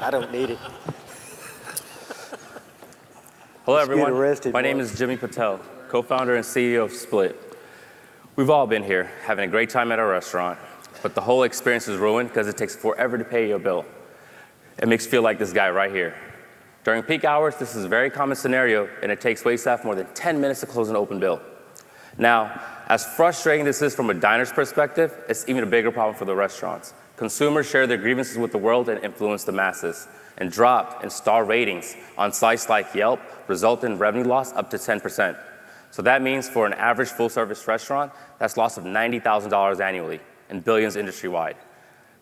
I don't need it. Hello, Let's get everyone. arrested, My name boy. is Jimmy Patel, co-founder and CEO of Split. We've all been here having a great time at our restaurant, but the whole experience is ruined because it takes forever to pay your bill. It makes you feel like this guy right here. During peak hours, this is a very common scenario, and it takes waitstaff more than 10 minutes to close an open bill. Now, as frustrating this is from a diner's perspective, it's even a bigger problem for the restaurants. Consumers share their grievances with the world and influence the masses, and drop in star ratings on sites like Yelp result in revenue loss up to 10%. So that means for an average full-service restaurant, that's loss of $90,000 annually and billions industry-wide.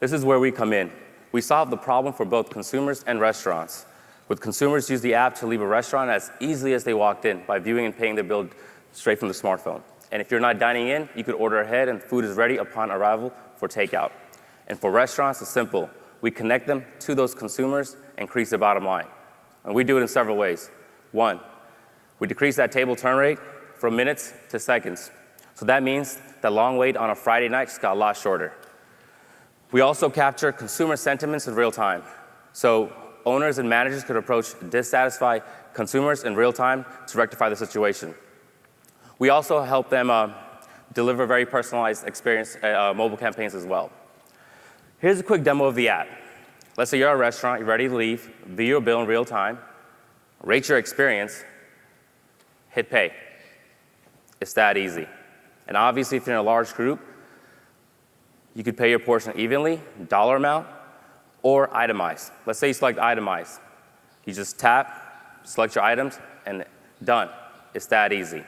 This is where we come in. We solve the problem for both consumers and restaurants. With consumers, use the app to leave a restaurant as easily as they walked in by viewing and paying their bill straight from the smartphone. And if you're not dining in, you could order ahead and food is ready upon arrival for takeout. And for restaurants, it's simple. We connect them to those consumers and increase their bottom line. And we do it in several ways. One, we decrease that table turn rate from minutes to seconds. So that means that long wait on a Friday night just got a lot shorter. We also capture consumer sentiments in real time. So owners and managers could approach dissatisfied consumers in real time to rectify the situation. We also help them deliver very personalized experience mobile campaigns as well. Here's a quick demo of the app. Let's say you're at a restaurant, you're ready to leave, view your bill in real time, rate your experience, hit pay. It's that easy. And obviously, if you're in a large group, you could pay your portion evenly, dollar amount, or itemized. Let's say you select itemized. You just tap, select your items, and done. It's that easy.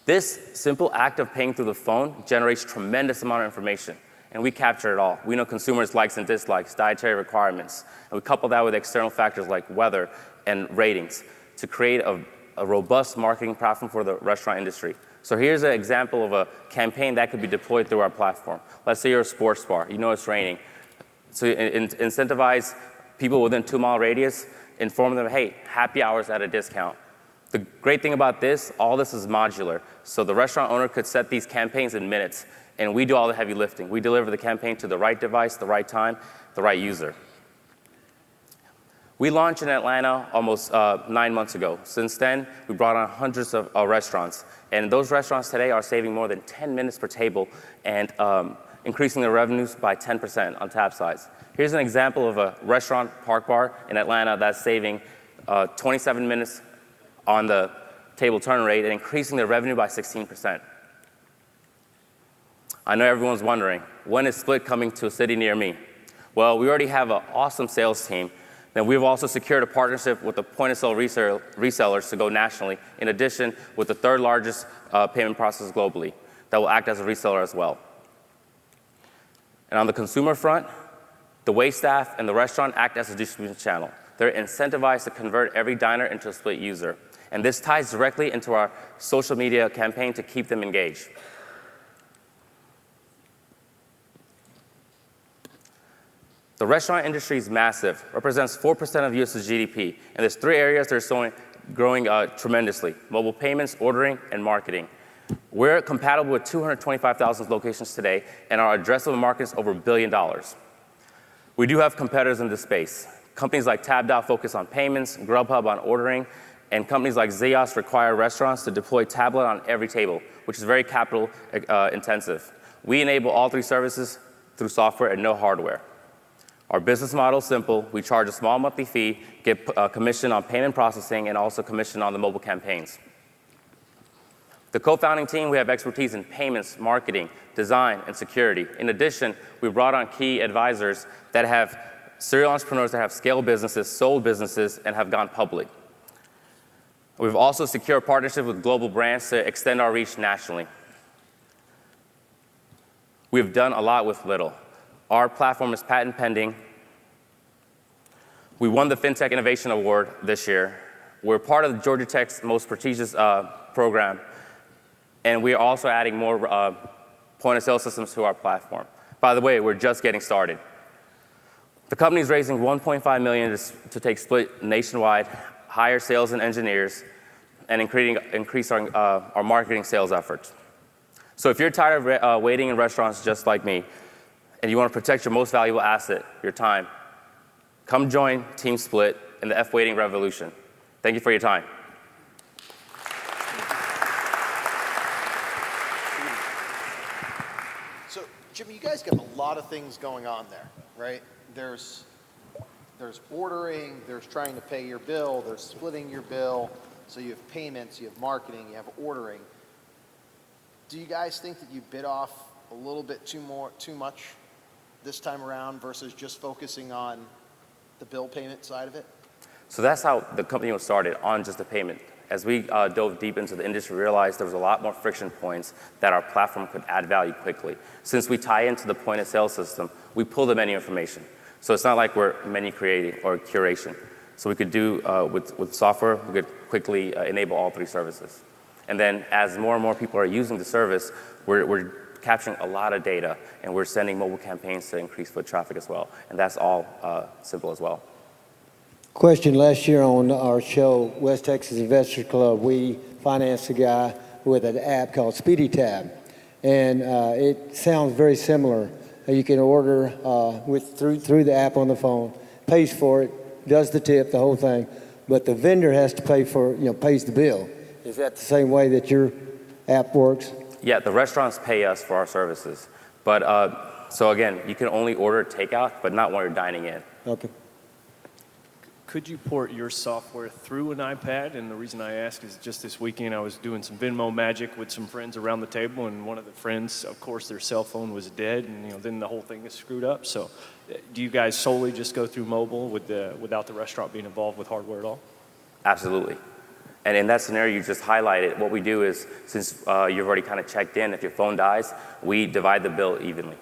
This simple act of paying through the phone generates tremendous amount of information, and we capture it all. We know consumers' likes and dislikes, dietary requirements, and we couple that with external factors like weather and ratings to create a robust marketing platform for the restaurant industry. So here's an example of a campaign that could be deployed through our platform. Let's say you're a sports bar, you know it's raining. So incentivize people within 2-mile radius, inform them, hey, happy hours at a discount. The great thing about this, all this is modular. So the restaurant owner could set these campaigns in minutes, and we do all the heavy lifting. We deliver the campaign to the right device, the right time, the right user. We launched in Atlanta almost 9 months ago. Since then, we brought on hundreds of restaurants. And those restaurants today are saving more than 10 minutes per table and increasing their revenues by 10% on tab size. Here's an example of a restaurant park bar in Atlanta that's saving 27 minutes on the table turn rate and increasing their revenue by 16%. I know everyone's wondering, when is Split coming to a city near me? Well, we already have an awesome sales team. And we've also secured a partnership with the point-of-sale resellers to go nationally, in addition with the third largest payment processor globally that will act as a reseller as well. And on the consumer front, the waitstaff and the restaurant act as a distribution channel. They're incentivized to convert every diner into a Split user. And this ties directly into our social media campaign to keep them engaged. The restaurant industry is massive, represents 4% of U.S.'s GDP, and there's 3 areas that are growing tremendously: mobile payments, ordering, and marketing. We're compatible with 225,000 locations today, and our addressable market is over $1 billion. We do have competitors in this space. Companies like TapDow focus on payments, Grubhub on ordering, and companies like Zaos require restaurants to deploy tablet on every table, which is very capital intensive. We enable all 3 services through software and no hardware. Our business model is simple. We charge a small monthly fee, get commission on payment processing, and also commission on the mobile campaigns. The co-founding team, we have expertise in payments, marketing, design, and security. In addition, we brought on key advisors that have serial entrepreneurs that have scaled businesses, sold businesses, and have gone public. We've also secured partnerships with global brands to extend our reach nationally. We've done a lot with little. Our platform is patent pending. We won the FinTech Innovation Award this year. We're part of Georgia Tech's most prestigious program, and we are also adding more point-of-sale systems to our platform. By the way, we're just getting started. The company is raising $1.5 million to take Split nationwide, hire sales and engineers, and increase our marketing sales efforts. So if you're tired of waiting in restaurants just like me, and you want to protect your most valuable asset, your time, Come join Team Split in the F-Waiting revolution. Thank you for your time. So, Jimmy, you guys got a lot of things going on there, right? There's ordering, there's trying to pay your bill, there's splitting your bill. So you have payments, you have marketing, you have ordering. Do you guys think that you bit off a little bit too much this time around versus just focusing on the bill payment side of it? So that's how the company was started, on just the payment. As we dove deep into the industry, we realized there was a lot more friction points that our platform could add value quickly. Since we tie into the point of sale system, we pull the menu information. So it's not like we're menu creating or curation. So we could do, with software, we could quickly enable all three services. And then as more and more people are using the service, we're capturing a lot of data, and we're sending mobile campaigns to increase foot traffic as well. And that's all simple as well. Question: last year on our show, West Texas Investor Club, we financed a guy with an app called Speedy Tab. And it sounds very similar. You can order through the app on the phone, pays for it, does the tip, the whole thing, but the vendor has to pay for, pays the bill. Is that the same way that your app works? Yeah, the restaurants pay us for our services. But, so again, you can only order takeout, but not when you're dining in. Okay. Could you port your software through an iPad? And the reason I ask is just this weekend I was doing some Venmo magic with some friends around the table, and one of the friends, of course, their cell phone was dead, and then the whole thing is screwed up. So do you guys solely just go through mobile without the restaurant being involved with hardware at all? Absolutely. And in that scenario you just highlighted, what we do is, since you've already kind of checked in, if your phone dies, we divide the bill evenly.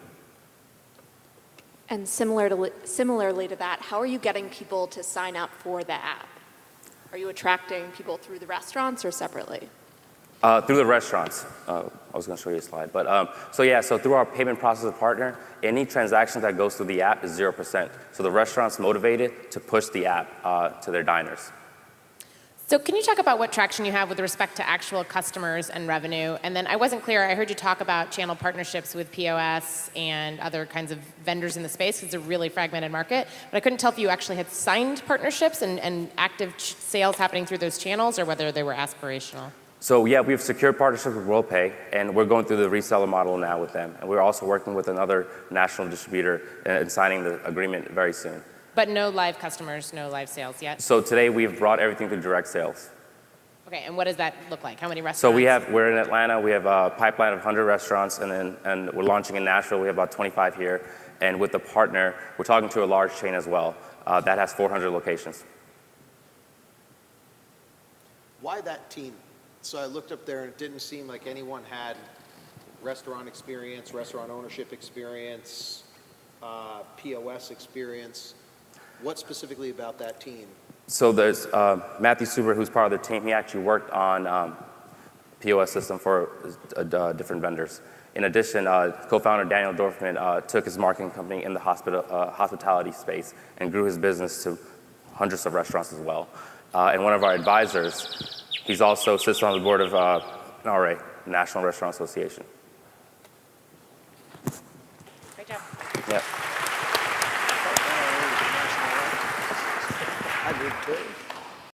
And similarly to that, how are you getting people to sign up for the app? Are you attracting people through the restaurants or separately? Through the restaurants. I was going to show you a slide. But so through our payment processor partner, any transaction that goes through the app is 0%. So the restaurant's motivated to push the app to their diners. So can you talk about what traction you have with respect to actual customers and revenue? And then I wasn't clear, I heard you talk about channel partnerships with POS and other kinds of vendors in the space. It's a really fragmented market. But I couldn't tell if you actually had signed partnerships and active sales happening through those channels, or whether they were aspirational. So yeah, we have secured partnerships with WorldPay, and we're going through the reseller model now with them. And we're also working with another national distributor and signing the agreement very soon. But no live customers, no live sales yet? So today we've brought everything to direct sales. Okay, and what does that look like? How many restaurants? So we're in Atlanta, we have a pipeline of 100 restaurants, and we're launching in Nashville, we have about 25 here. And with the partner, we're talking to a large chain as well, that has 400 locations. Why that team? So I looked up there and it didn't seem like anyone had restaurant experience, restaurant ownership experience, POS experience. What specifically about that team? So there's Matthew Suber, who's part of the team. He actually worked on POS system for different vendors. In addition, co-founder Daniel Dorfman took his marketing company in the hospitality space and grew his business to hundreds of restaurants as well. And one of our advisors, he's also sits on the board of NRA, National Restaurant Association. Great job. Yeah. I did too.